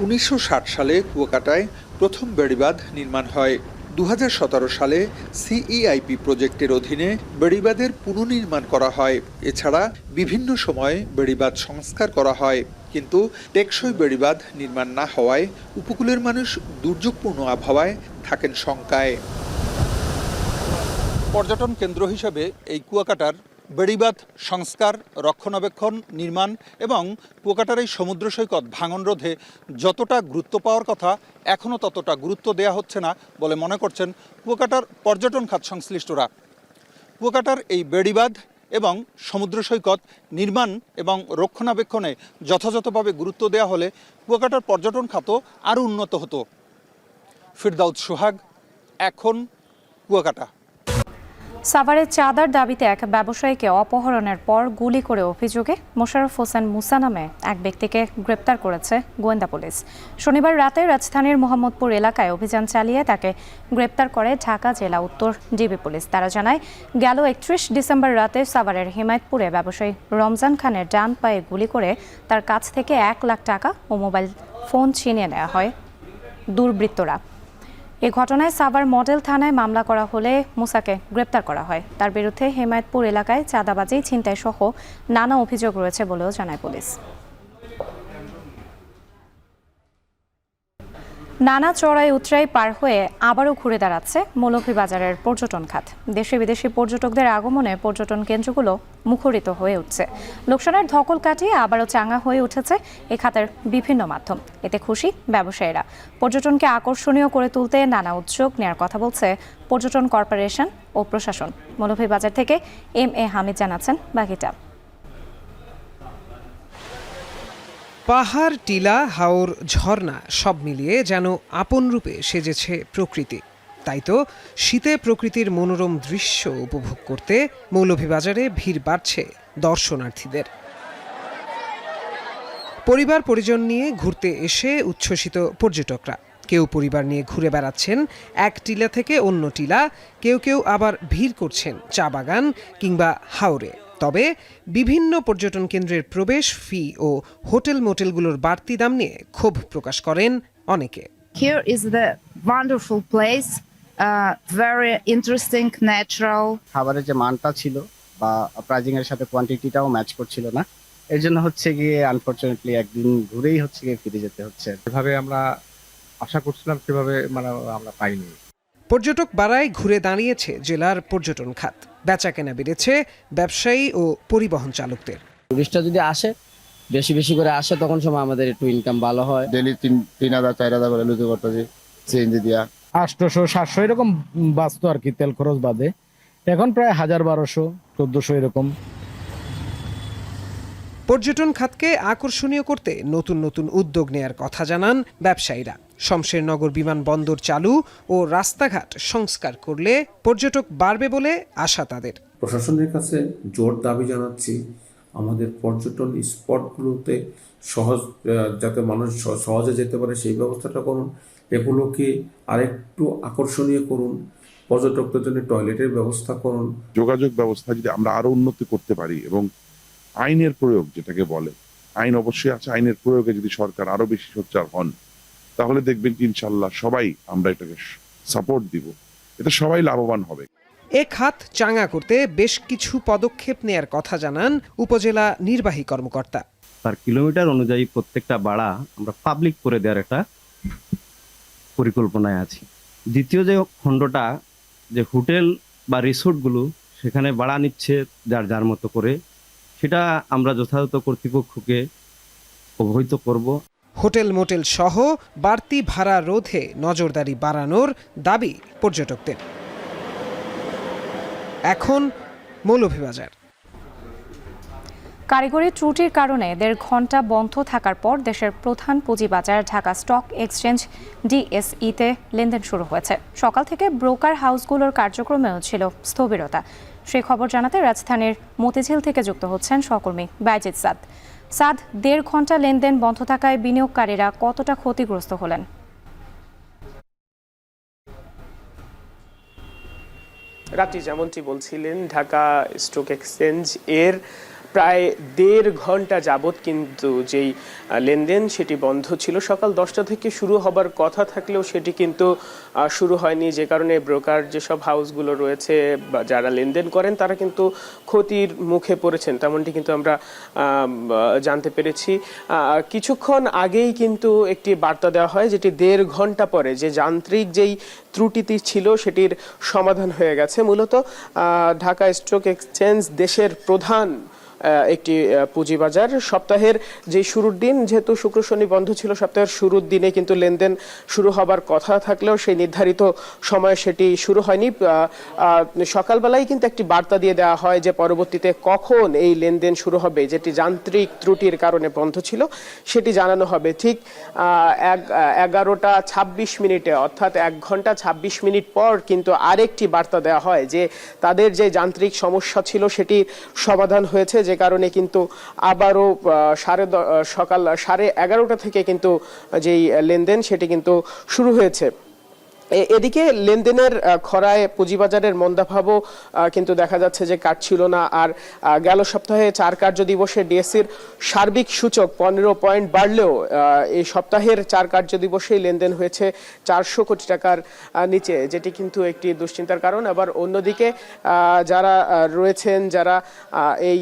S24: 1960 সালে কুয়াকাটায় প্রথম বেড়িবাঁধ নির্মাণ হয়। 2017 সালে সিইআইপি প্রজেক্টের অধীনে বেড়িবাঁধের পুনর্নির্মাণ করা হয়। এছাড়া বিভিন্ন সময়ে বেড়িবাঁধ সংস্কার করা হয়, কিন্তু টেকসই বেড়িবাঁধ নির্মাণ না হওয়ায় উপকূলের মানুষ দুর্যোগপূর্ণ আবহাওয়ায় থাকেন শঙ্কায়। পর্যটন কেন্দ্র হিসেবে এই কুয়াকাটার বেড়িবাঁধ সংস্কার, রক্ষণাবেক্ষণ, নির্মাণ এবং কুয়াকাটার এই সমুদ্র সৈকত ভাঙন রোধে যতটা গুরুত্ব পাওয়ার কথা এখনও ততটা গুরুত্ব দেওয়া হচ্ছে না বলে মনে করছেন কুয়াকাটার পর্যটন খাত সংশ্লিষ্টরা। কুয়াকাটার এই বেড়িবাঁধ এবং সমুদ্র সৈকত নির্মাণ এবং রক্ষণাবেক্ষণে যথাযথভাবে গুরুত্ব দেওয়া হলে কুয়াকাটার পর্যটন খাতও আরও উন্নত হতো। ফিরদাউস সোহাগ, এখন কুয়াকাটা।
S1: সাভারের চাঁদার দাবিতে এক ব্যবসায়ীকে অপহরণের পর গুলি করে অভিযোগে মোশাররফ হোসেন মুসা নামে এক ব্যক্তিকে গ্রেপ্তার করেছে গোয়েন্দা পুলিশ। শনিবার রাতে রাজধানীর মোহাম্মদপুর এলাকায় অভিযান চালিয়ে তাকে গ্রেপ্তার করে ঢাকা জেলা উত্তর ডিবি পুলিশ। তারা জানায়, গেল 31 ডিসেম্বর রাতে সাভারের হিমায়তপুরে ব্যবসায়ী রমজান খানের ডান পায়ে গুলি করে তার কাছ থেকে 1 লাখ টাকা ও মোবাইল ফোন ছিনিয়ে নেওয়া হয় দুর্বৃত্তরা। এ ঘটনায় সাভার মডেল থানায় মামলা করা হলে মুসাকে গ্রেপ্তার করা হয়। তার বিরুদ্ধে হিমায়তপুর এলাকায় চাঁদাবাজি, ছিনতাই সহ নানা অভিযোগ রয়েছে বলেও জানায় পুলিশ। নানা চড়াই উতরাই পার হয়ে আবারও ঘুরে দাঁড়াচ্ছে মৌলভীবাজারের পর্যটন খাত। দেশি বিদেশি পর্যটকদের আগমনে পর্যটন কেন্দ্রগুলো মুখরিত হয়ে উঠছে। লোকসানের ধকল কাটিয়ে আবারও চাঙ্গা হয়ে উঠেছে এ খাতের বিভিন্ন মাধ্যম। এতে খুশি ব্যবসায়ীরা। পর্যটনকে আকর্ষণীয় করে তুলতে নানা উদ্যোগ নেওয়ার কথা বলছে পর্যটন কর্পোরেশন ও প্রশাসন। মৌলভীবাজার থেকে MA হামিদ জানাচ্ছেন বাকিটা।
S25: পাহাড়, টিলা, হাওর, ঝর্ণা সব মিলিয়ে যেন আপন রূপে সেজেছে প্রকৃতি। তাই তো শীতে প্রকৃতির মনোরম দৃশ্য উপভোগ করতে মৌলভীবাজারে ভিড় বাড়ছে দর্শনার্থীদের। পরিবার পরিজন নিয়ে ঘুরতে এসে উচ্ছ্বসিত পর্যটকরা। কেউ পরিবার নিয়ে ঘুরে বেড়াচ্ছেন এক টিলা থেকে অন্য টিলা, কেউ আবার ভিড় করছেন চা বাগান কিংবা হাওরে। তবে বিভিন্ন পর্যটন কেন্দ্রের প্রবেশ ফি ও হোটেল মোটেলগুলোর বাড়তি দাম নিয়ে ক্ষোভ প্রকাশ করেন অনেকে।
S26: Here is the wonderful place, very interesting, natural.
S27: খাবারের যে মানটা ছিল বা প্রাইজিং এর সাথে কোয়ান্টিটিটাও ম্যাচ করছিল না, এর জন্য হচ্ছে গিয়ে আনফরচুনেটলি একদিন ঘুরেই হচ্ছে গিয়ে ফিরে যেতে হচ্ছে।
S28: যেভাবে আমরা আশা করছিলাম সেভাবে আমরা পাইনি।
S25: পর্যটক বাড়ায় ঘুরে দাঁড়িয়েছে জেলার পর্যটন খাত, বেচাকেনা বেড়েছে ব্যবসায়ী ও পরিবহন চালকদের।
S8: টুরিস্টরা যদি আসে বেশি বেশি করে আসে তখন সময় আমাদের একটু ইনকাম ভালো হয়।
S9: ডেলি 3,000-4,000 করে লুজু করতেছি সিএনজি দিয়া। 800-700 এরকম বাঁচতো আর কি, তেল খরচ বাদে। এখন প্রায় 1,000-1,200-1,400 এরকম।
S25: পর্যটন খাতকে আকর্ষণীয় করতে নতুন নতুন উদ্যোগ নেয়ার কথা জানান ব্যবসায়ীরা। শমশেরনগর বিমানবন্দর চালু ও রাস্তাঘাট সংস্কার করলে পর্যটক বাড়বে বলে আশা তাদের।
S10: প্রশাসনের কাছে জোর দাবি জানাচ্ছি আমাদের পর্যটন স্পটগুলোতে যাতে মানুষ সহজে যেতে পারে সেই ব্যবস্থাটা করুন, এগুলোকে আরেকটু আকর্ষণীয় করুন, পর্যটকদের জন্য টয়লেটের ব্যবস্থা করুন।
S11: যোগাযোগ ব্যবস্থা যদি আমরা আরো উন্নতি করতে পারি এবং আইনের প্রয়োগ যেটাকে বলে, আইন অবশ্যই আছে, আইনের প্রয়োগে যদি সরকার আরো বেশি সোচ্চার হন তাহলে দেখবেন কি ইনশাল্লাহ সবাই আমরা এটাকে সাপোর্ট দিব, এটা সবাই লাভবান হবে।
S25: এ খাত চাঙ্গা করতে বেশ কিছু পদক্ষেপ নেয়ার কথা জানান উপজেলা নির্বাহী কর্মকর্তা।
S13: পার কিলোমিটার অনুযায়ী প্রত্যেকটা ভাড়া আমরা পাবলিক করে দেওয়ার একটা পরিকল্পনায় আছি। দ্বিতীয় যে খণ্ডটা, যে হোটেল বা রিসোর্টগুলো সেখানে ভাড়া নিচ্ছে যার যার মতো করে, সেটা আমরা যথাযথ কর্তৃপক্ষকে অবহিত করব।
S25: হোটেল মোটেল সহ বাড়তি ভাড়া রোধে নজরদারি বাড়ানোর দাবি পর্যটকদের। এখন মৌলভীবাজার।
S1: কারিগরি ত্রুটির কারণে 1.5 ঘন্টা বন্ধ থাকার পর দেশের প্রধান পুঁজিবাজার ঢাকা স্টক এক্সচেঞ্জ ডিএসইতে লেনদেন শুরু হয়েছে। সকাল থেকে ব্রোকার হাউসগুলোর কার্যক্রমেও ছিল স্থবিরতা। সেই খবর জানাতে রাজধানীর মতিঝিল থেকে যুক্ত হচ্ছেন সহকর্মী বাইজিদ সাদ। 1.5 ঘন্টা লেনদেন বন্ধ থাকায় বিনিয়োগকারীরা কতটা ক্ষতিগ্রস্ত হলেন?
S14: রাত্রি যেমনটি বলছিলেন, ঢাকা স্টক এক্সচেঞ্জ এর প্রায় 1.5 ঘন্টা যাবৎ কিন্তু যেই লেনদেন সেটি বন্ধ ছিল। সকাল 10টা থেকে শুরু হবার কথা থাকলেও সেটি কিন্তু শুরু হয়নি, যে কারণে ব্রোকার যেসব হাউসগুলো রয়েছে বা যারা লেনদেন করেন তারা কিন্তু ক্ষতির মুখে পড়েছেন, তেমনটি কিন্তু আমরা জানতে পেরেছি। কিছুক্ষণ আগেই কিন্তু একটি বার্তা দেওয়া হয় যেটি 1.5 ঘন্টা পরে যে যান্ত্রিক যেই ত্রুটিটি ছিল সেটির সমাধান হয়ে গেছে। মূলত ঢাকা স্টক এক্সচেঞ্জ দেশের প্রধান একটি পুঁজিবাজার। সপ্তাহের যে শুরুর দিন, যেহেতু শুক্র শনি বন্ধ ছিল, সপ্তাহের শুরুর দিনে কিন্তু লেনদেন শুরু হবার কথা থাকলেও সেই নির্ধারিত সময়ে সেটি শুরু হয়নি। সকালবেলায় কিন্তু একটি বার্তা দিয়ে দেওয়া হয় যে পরবর্তীতে কখন এই লেনদেন শুরু হবে, যেটি যান্ত্রিক ত্রুটির কারণে বন্ধ ছিল সেটি জানানো হবে। ঠিক 11টা 26 মিনিটে, অর্থাৎ 1 ঘন্টা 26 মিনিট পর কিন্তু আরেকটি বার্তা দেওয়া হয় যে তাদের যে যান্ত্রিক সমস্যা ছিল সেটি সমাধান হয়েছে, যে কারণে কিন্তু আবারও সকাল 11:30 থেকে কিন্তু যেই লেনদেন সেটি কিন্তু শুরু হয়েছে। এদিকে লেনদেনের খরায় পুঁজিবাজারের মন্দাভাবও কিন্তু দেখা যাচ্ছে যে কাটছিল না। আর গেল সপ্তাহে 4 কার্য দিবসে ডিএসসির সার্বিক সূচক 15 পয়েন্ট বাড়লেও এই সপ্তাহের 4 কার্য দিবসেই লেনদেন হয়েছে 400 কোটি টাকার নিচে, যেটি কিন্তু একটি দুশ্চিন্তার কারণ। আবার অন্যদিকে যারা রয়েছেন, যারা এই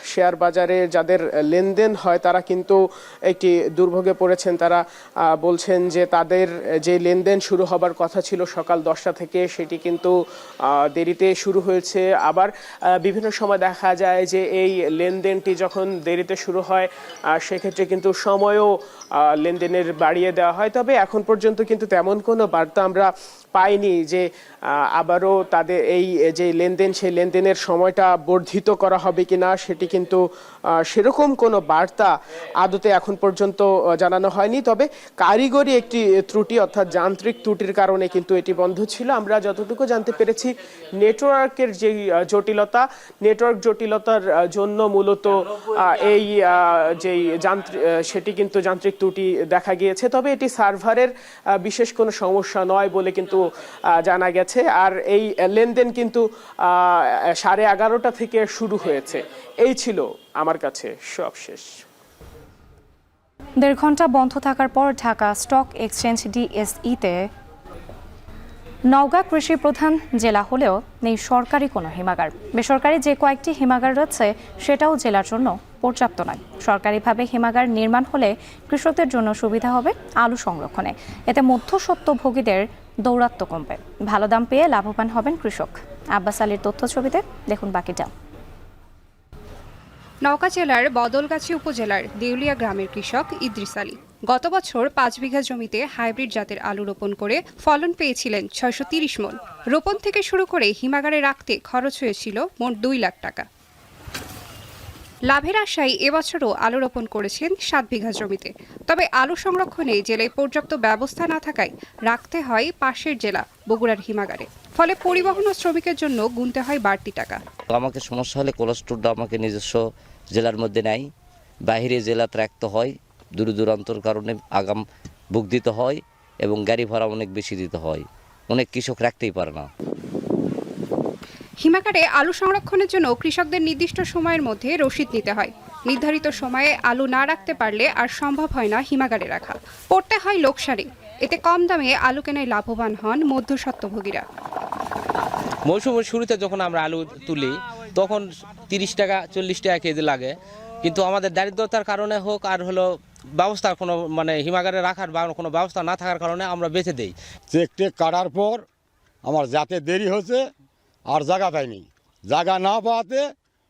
S14: শেয়ার বাজারে যাদের লেনদেন হয় তারা কিন্তু একটি দুর্ভোগে পড়েছেন। তারা বলছেন যে তাদের যে লেনদেন শুরু হবার কথা ছিল সকাল 10টা থেকে, সেটি কিন্তু দেরিতে শুরু হয়েছে। আবার বিভিন্ন সময় দেখা যায় যে এই লেনদেনটি যখন দেরিতে শুরু হয় সেক্ষেত্রে কিন্তু সময়ও লেনদেনের বাড়িয়ে দেওয়া হয়। তবে এখন পর্যন্ত কিন্তু তেমন কোনো বার্তা আমরা পাইনি যে আবারও তাদের এই যে লেনদেন, সেই লেনদেনের সময়টা বর্ধিত করা হবে কিনা, সেটি কিন্তু সেরকম কোনো বার্তা আদতে এখন পর্যন্ত জানানো হয়নি। তবে কারিগরি একটি ত্রুটি, অর্থাৎ যান্ত্রিক ত্রুটির কারণে কিন্তু এটি বন্ধ ছিল। আমরা যতটুকু জানতে পেরেছি, নেটওয়ার্কের যে জটিলতা, নেটওয়ার্ক জটিলতার জন্য মূলত এই যেই সেটি কিন্তু যান্ত্রিক ত্রুটি দেখা গিয়েছে। তবে এটি সার্ভারের বিশেষ কোনো সমস্যা নয় বলে কিন্তু জানা গেছে। আর এই লেনদেন কিন্তু 11:30 থেকে শুরু হয়েছে। এই ছিল আমার কাছে সব শেষ।
S1: 1.5 ঘন্টা বন্ধ থাকার পর ঢাকা স্টক এক্সচেঞ্জ ডিএসইতে নওগাঁ কৃষি প্রধান জেলা হলেও নেই সরকারি কোনো হিমাগার। বেসরকারি যে কয়েকটি হিমাগার রয়েছে সেটাও জেলার জন্য পর্যাপ্ত নয়। সরকারিভাবে হিমাগার নির্মাণ হলে কৃষকদের জন্য সুবিধা হবে আলু সংরক্ষণে। এতে মধ্যস্বত্বভোগীদের দৌরাত্ম্য কমবে, ভালো দাম পেয়ে লাভবান হবেন কৃষক। আব্বাস আলীর তথ্য ছবিতে দেখুন বাকিটা।
S12: নওগাঁ জেলার বদলগাছি উপজেলার দেউলিয়া গ্রামের কৃষক ইদ্রিস আলী গত বছর 5 বিঘা জমিতে হাইব্রিড জাতের আলু রোপণ করে ফলন পেয়েছিলেন 630 মণ। রোপণ থেকে শুরু করে হিমাগারে রাখতে খরচ হয়েছিল মোট 2 লাখ টাকা। লাভের আশায় এবছরও আলু রোপণ করেছেন 7 বিঘা জমিতে। তবে আলু সংরক্ষণে জেলায় পর্যাপ্ত ব্যবস্থা না থাকায় রাখতে হয় পাশের জেলা বগুড়ার হিমাগারে। ফলে পরিবহন ও শ্রমিকের জন্য গুনতে হয় বাড়তি টাকা।
S15: আমাকে সমস্যা হলে কোল্ড স্টোরটা আমাকে নিজস্ব জেলার মধ্যে নেই, বাইরে জেলাতে রাখতে হয়, দূর দূরান্তর কারণে আগাম বুক দিতে হয় এবং গাড়ি ভাড়া অনেক বেশি দিতে হয়। অনেক কৃষক রাখতেই পারে না।
S12: হিমাগারে আলু সংরক্ষণের জন্য কৃষকদের নির্দিষ্ট সময়ের মধ্যে রসিদ নিতে হয়। নির্ধারিত সময়ে আলু না রাখতে পারলে আর সম্ভব হয় না হিমাগারে রাখা, পড়তে হয় লোকসানে। এতে কম দামে আলু কেনায় লাভবান হন মধ্যস্বত্বভোগীরা।
S16: মৌসুমের শুরুতে যখন আমরা আলু তুলি তখন 30 টাকা 40 টাকা কেজি লাগে, কিন্তু আমাদের দারিদ্রতার কারণে হোক আর হলো ব্যবস্থার কোনো হিমাগারে রাখার বা কোনো ব্যবস্থা না থাকার কারণে আমরা বেঁচে দেই।
S17: চেক টেক কাটার পর আমার যাতে দেরি হচ্ছে আর জায়গা পাইনি, জায়গা না পাওয়াতে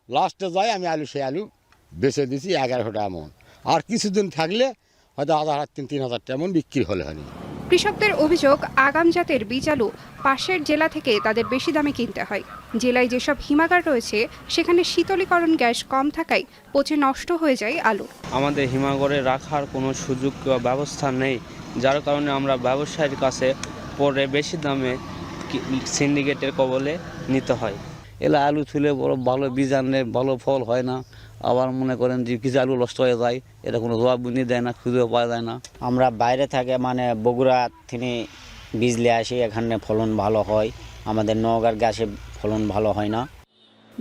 S17: লাস্টে যাই আমি সেই আলু বেচে দিছি 1100 টাকা মণ। আর কিছুদিন থাকলে হয়তো 1000-3000 টাকা মণ বিক্রি হলে হয়নি।
S12: কৃষকদের অভিযোগ, আগাম জাতের বীজ আলু পাশের জেলা থেকে তাদের বেশি দামে কিনতে হয়। জেলায় যেসব হিমাগার রয়েছে সেখানে শীতলীকরণ গ্যাস কম থাকায় পচে নষ্ট হয়ে যায় আলু।
S16: আমাদের হিমাগারে রাখার কোনো সুযোগ বা ব্যবস্থা নেই, যার কারণে আমরা ব্যবসায়ীর কাছে পরে বেশি দামে সিন্ডিকেটের কবলে নিতে হয়।
S18: এলা আলু তুলে বড় ভালো বীজ আনলে ভালো ফল হয় না, আবার মনে করেন যে কিছু আলু নষ্ট হয়ে যায়, এটা কোনো জবাববন্দি দেয় না, খুঁজেও পাওয়া যায় না।
S20: আমরা বাইরে থেকে বগুড়া থেকে বীজ নিয়ে আসি, এখানে ফলন ভালো হয়, আমাদের নওগাঁর গাছে ফলন ভালো হয় না।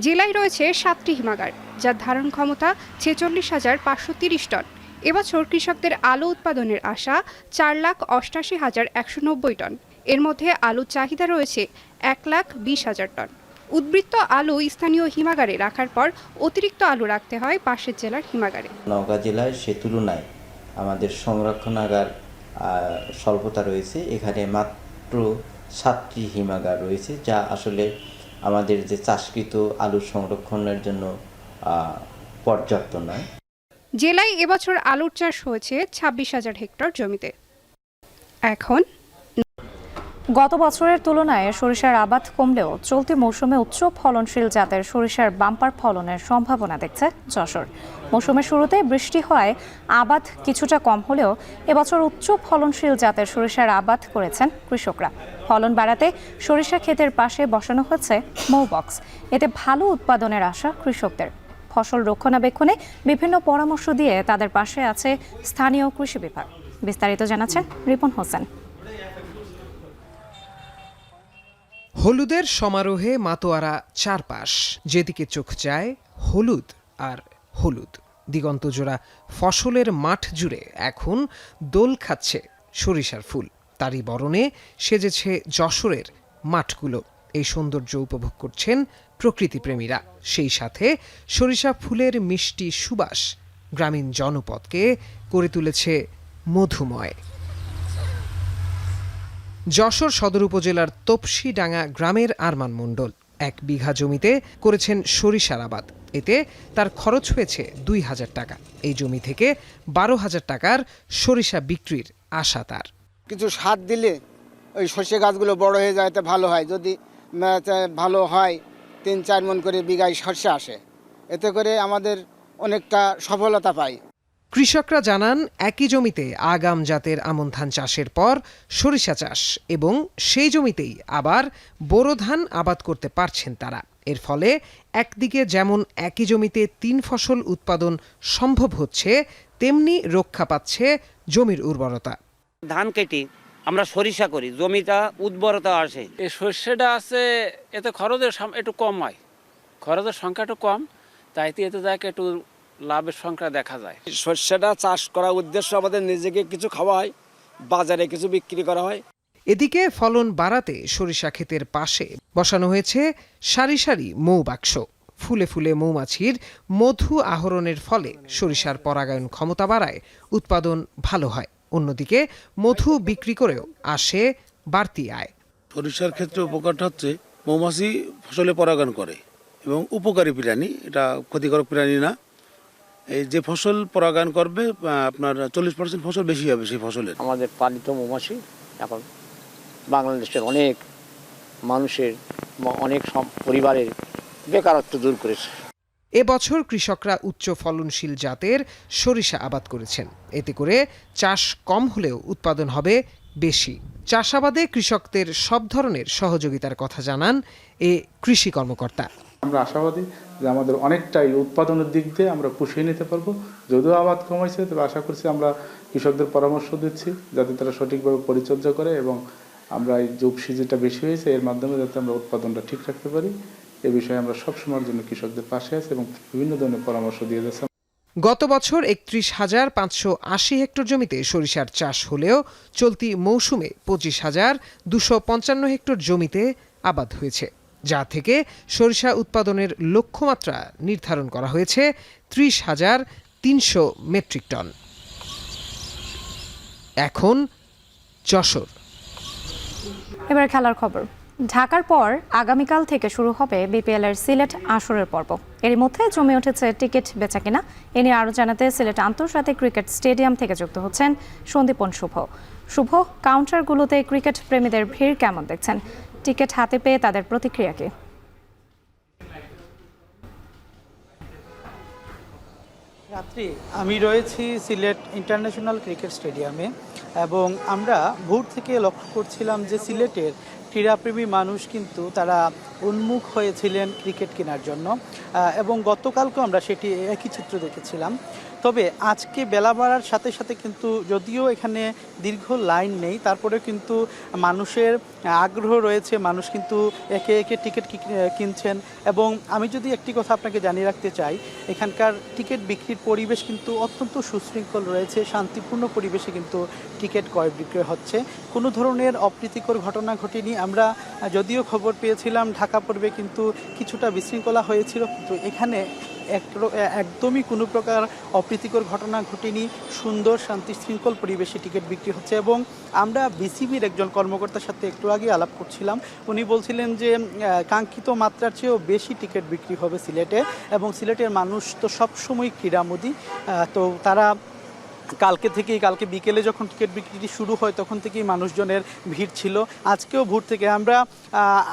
S12: জেলায় রয়েছে 7টি হিমাগার, যার ধারণ ক্ষমতা 46,530 টন। এবছর কৃষকদের আলু উৎপাদনের আশা 4,88,190 টন। এর মধ্যে আলুর চাহিদা রয়েছে 1,20,000 টন। উদ্বৃত্ত আলু স্থানীয় হিমাগারে রাখার পর অতিরিক্ত আলু রাখতে হয় পাশের জেলার হিমাগারে।
S21: নওগাঁ জেলায় সে তুলনায় আমাদের সংরক্ষণাগার স্বল্পতা রয়েছে। এখানে মাত্র 7টি হিমাগার রয়েছে, যা আসলে আমাদের যে চাষকৃত আলু সংরক্ষণের জন্য পর্যাপ্ত নয়।
S12: জেলায় এবছর আলুর চাষ হয়েছে 26,000 হেক্টর জমিতে। এখন
S1: গত বছরের তুলনায় সরিষার আবাদ কমলেও চলতি মৌসুমে উচ্চ ফলনশীল জাতের সরিষার বাম্পার ফলনের সম্ভাবনা দেখছে যশোর। মৌসুমের শুরুতে বৃষ্টি হওয়ায় আবাদ কিছুটা কম হলেও এবছর উচ্চ ফলনশীল জাতের সরিষার আবাদ করেছেন কৃষকরা। ফলন বাড়াতে সরিষা ক্ষেতের পাশে বসানো হয়েছে মৌ বক্স। এতে ভালো উৎপাদনের আশা কৃষকদের। ফসল রক্ষণাবেক্ষণে বিভিন্ন পরামর্শ দিয়ে তাদের পাশে আছে স্থানীয় কৃষি বিভাগ। বিস্তারিত জানাচ্ছেন রিপন হোসেন।
S25: হলুদের সমারোহে মাতোয়ারা চারপাশ, যেদিকে চোখ যায় হলুদ আর হলুদ। দিগন্তজোড়া ফসলের মাঠ জুড়ে এখন দোল খাচ্ছে সরিষার ফুল। তারই বরণে সেজেছে যশোরের মাঠগুলো। এই সৌন্দর্য উপভোগ করছেন প্রকৃতিপ্রেমীরা। সেই সাথে সরিষা ফুলের মিষ্টি সুবাস গ্রামীণ জনপদকে করে তুলেছে মধুময়। যশোর সদর উপজেলার তপসিডাঙ্গা গ্রামের আরমান মণ্ডল 1 বিঘা জমিতে করেছেন সরিষার আবাদ। এতে তার খরচ হয়েছে 2,000 টাকা। এই জমি থেকে 12,000 টাকার সরিষা বিক্রির আশা তার।
S28: কিছু সার দিলে ওই সর্ষে গাছগুলো বড় হয়ে যায়, ভালো হয়। যদি ভালো হয় 3-4 মণ করে বিঘায় সর্ষে আসে, এতে করে আমাদের অনেকটা সফলতা পাই।
S25: কৃষকরা জানান, একই জমিতে আগাম জাতের আমন ধান চাষের পর সরিষা চাষ এবং সেই জমিতেই আবার বোরো ধান আবাদ করতে পারছেন তারা। এর ফলে একদিকে যেমন একই জমিতে 3 ফসল উৎপাদন সম্ভব হচ্ছে, তেমনি রক্ষা পাচ্ছে জমির উর্বরতা।
S29: ধান কেটে আমরা সরিষা করি, জমিটা উর্বরতা আসে।
S6: এই সর্ষেটা আছে, এতে খরচের একটু কম হয়, খরচের সংখ্যা একটু কম, তাই এতে যায় একটু লাভের সংখ্যা দেখা যায়।
S28: সর্ষেটা চাষ করার উদ্দেশ্য আমাদের নিজেকে কিছু খাওয়া হয়, বাজারে কিছু বিক্রি করা হয়।
S25: এদিকে ফলন বাড়াতে সরিষা ক্ষেতের পাশে বসানো হয়েছে সারি সারি মৌ বাক্স। ফুলে ফুলে মৌমাছির মধু আহরণের ফলে সরিষার পরাগায়ন ক্ষমতা বাড়ায়, উৎপাদন ভালো হয়। অন্যদিকে মধু বিক্রি করেও আসে বাড়তি আয়।
S2: সরিষার ক্ষেত্রে উপকারটা হচ্ছে মৌমাছি ফসলে পরাগায়ন করে এবং উপকারী প্রাণী, এটা ক্ষতিকারক প্রাণী না। এই যে ফসল পরাগায়ন করবে আপনার 40% ফসল বেশি হবে সেই ফসলের।
S3: আমাদের পালিত মৌমাছি এখন বাংলাদেশের অনেক মানুষের অনেক পরিবারের বেকারত্ব দূর করেছে।
S25: এবছর কৃষকরা উচ্চ ফলনশীল জাতের সরিষা আবাদ করেছেন। এতে করে চাষ কম হলেও উৎপাদন হবে বেশি। চাষাবাদে কৃষকদের সব ধরনের সহযোগিতার কথা জানান এ কৃষি কর্মকর্তা।
S4: আমরা আশাবাদী যে আমাদের অনেকটাই উৎপাদনের দিক দিয়ে আমরা পুষিয়ে নিতে পারবো। যদিও আবাদ কমাইছে, তবে আশা করছি আমরা কৃষকদের পরামর্শ দিচ্ছি যাতে তারা সঠিকভাবে পরিচর্যা করে এবং আমরা এই যে উপসিজিটা বেশি হয়েছে এর মাধ্যমে যাতে আমরা উৎপাদনটা ঠিক রাখতে পারি, এ বিষয়ে আমরা সবসময়ের জন্য কৃষকদের পাশে আছি এবং বিভিন্ন ধরনের পরামর্শ দিয়ে যাচ্ছি।
S25: গত বছর ৩১,৫৮০ হেক্টর জমিতে সরিষার চাষ হলেও চলতি মৌসুমে ২৫,২৫৫ হেক্টর জমিতে আবাদ হয়েছে, যা থেকে সরিষা উৎপাদনের লক্ষ্যমাত্রা নির্ধারণ করা হয়েছে ৩০,৩০০ মেট্রিক টন। এখন যশোর।
S1: এবার খেলার খবর। ঢাকার পর আগামীকাল থেকে শুরু হবে বিপিএল এর সিলেট আসরের পর্ব। এরই মধ্যে জমে উঠেছে টিকিট বেচাকেনা। এ নিয়ে আরও জানাতে সিলেট আন্তর্জাতিক ক্রিকেট স্টেডিয়াম থেকে যুক্ত হচ্ছেন সন্দীপন শুভ। শুভ, কাউন্টারগুলোতে ক্রিকেট প্রেমীদের ভিড় কেমন দেখছেন? টিকিট হাতে পেয়ে তাদের প্রতিক্রিয়া কি?
S5: রাত্রি আমি রয়েছি সিলেট ইন্টারন্যাশনাল ক্রিকেট স্টেডিয়ামে এবং আমরা ভোর থেকে লক্ষ্য করছিলাম যে সিলেটের ক্রীড়াপ্রেমী মানুষ কিন্তু তারা উন্মুখ হয়েছিলেন ক্রিকেট কেনার জন্য এবং গতকালকেও আমরা সেটি একই চিত্র দেখেছিলাম। তবে আজকে বেলা বাড়ার সাথে সাথে কিন্তু যদিও এখানে দীর্ঘ লাইন নেই, তারপরে কিন্তু মানুষের আগ্রহ রয়েছে, মানুষ কিন্তু একে একে টিকিট কিনছেন। এবং আমি যদি একটি কথা আপনাকে জানিয়ে রাখতে চাই, এখানকার টিকিট বিক্রির পরিবেশ কিন্তু অত্যন্ত সুশৃঙ্খল রয়েছে, শান্তিপূর্ণ পরিবেশে কিন্তু টিকিট ক্রয় বিক্রয় হচ্ছে। কোনো ধরনের অপ্রীতিকর ঘটনা ঘটেনি। আমরা যদিও খবর পেয়েছিলাম ঢাকা পর্বে কিন্তু কিছুটা বিশৃঙ্খলা হয়েছিল, কিন্তু এখানে একদমই কোনো প্রকার অপ্রীতিকর ঘটনা ঘটেনি। সুন্দর শান্তি শৃঙ্খল পরিবেশে টিকিট বিক্রি হচ্ছে। এবং আমরা বিসিবির একজন কর্মকর্তার সাথে একটু আগে আলাপ করছিলাম, উনি বলছিলেন যে কাঙ্ক্ষিত মাত্রার চেয়েও বেশি টিকিট বিক্রি হবে সিলেটে, এবং সিলেটের মানুষ তো সবসময় ক্রীড়ামোদী, তো তারা কালকে বিকেলে যখন টিকিট বিক্রিটি শুরু হয় তখন থেকেই মানুষজনের ভিড় ছিল। আজকেও ভোর থেকে আমরা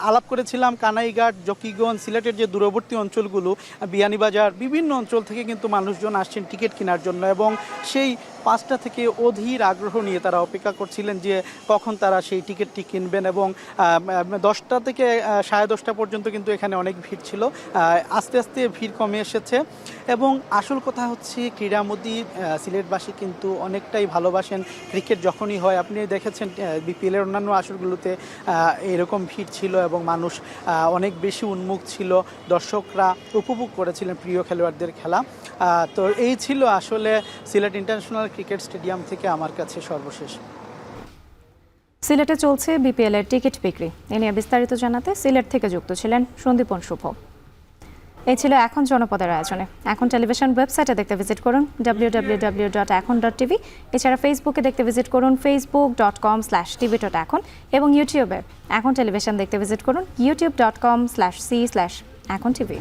S5: আলাপ করেছিলাম কানাইঘাট, জকিগঞ্জ, সিলেটের যে দূরবর্তী অঞ্চলগুলো, বিয়ানীবাজার, বিভিন্ন অঞ্চল থেকে কিন্তু মানুষজন আসছেন টিকিট কেনার জন্য এবং সেই 5টা থেকে অধীর আগ্রহ নিয়ে তারা অপেক্ষা করছিলেন যে কখন তারা সেই টিকিটটি কিনবেন। এবং 10টা থেকে 10:30 পর্যন্ত কিন্তু এখানে অনেক ভিড় ছিল। আস্তে আস্তে ভিড় কমে এসেছে এবং আসল কথা হচ্ছে ক্রীড়ামোদী সিলেটবাসী কিন্তু অনেকটাই ভালোবাসেন ক্রিকেট যখনই হয়। আপনি দেখেছেন বিপিএলের অন্যান্য আসরগুলোতে এরকম ভিড় ছিল এবং মানুষ অনেক বেশি উন্মুখ ছিল, দর্শকরা উপভোগ করেছিলেন প্রিয় খেলোয়াড়দের খেলা। তো এই ছিল আসলে সিলেট ইন্টারন্যাশনাল ক্রিকেট স্টেডিয়াম থেকে আমার কাছে সর্বশেষ।
S1: সিলেটে চলছে বিপিএল এর টিকিট বিক্রি। এ নিয়ে বিস্তারিত জানাতে সিলেট থেকে যুক্ত ছিলেন সন্দীপন শুভ। এই ছিল এখন জনপদের আয়োজনে। এখন টেলিভিশন ওয়েবসাইটে দেখতে ভিজিট করুন www.ekon.tv। এছাড়া ফেসবুকে দেখতে ভিজিট করুন facebook.com/tv.ekon এবং ইউটিউবে এখন টেলিভিশন দেখতে ভিজিট করুন youtube.com/c/ekontv।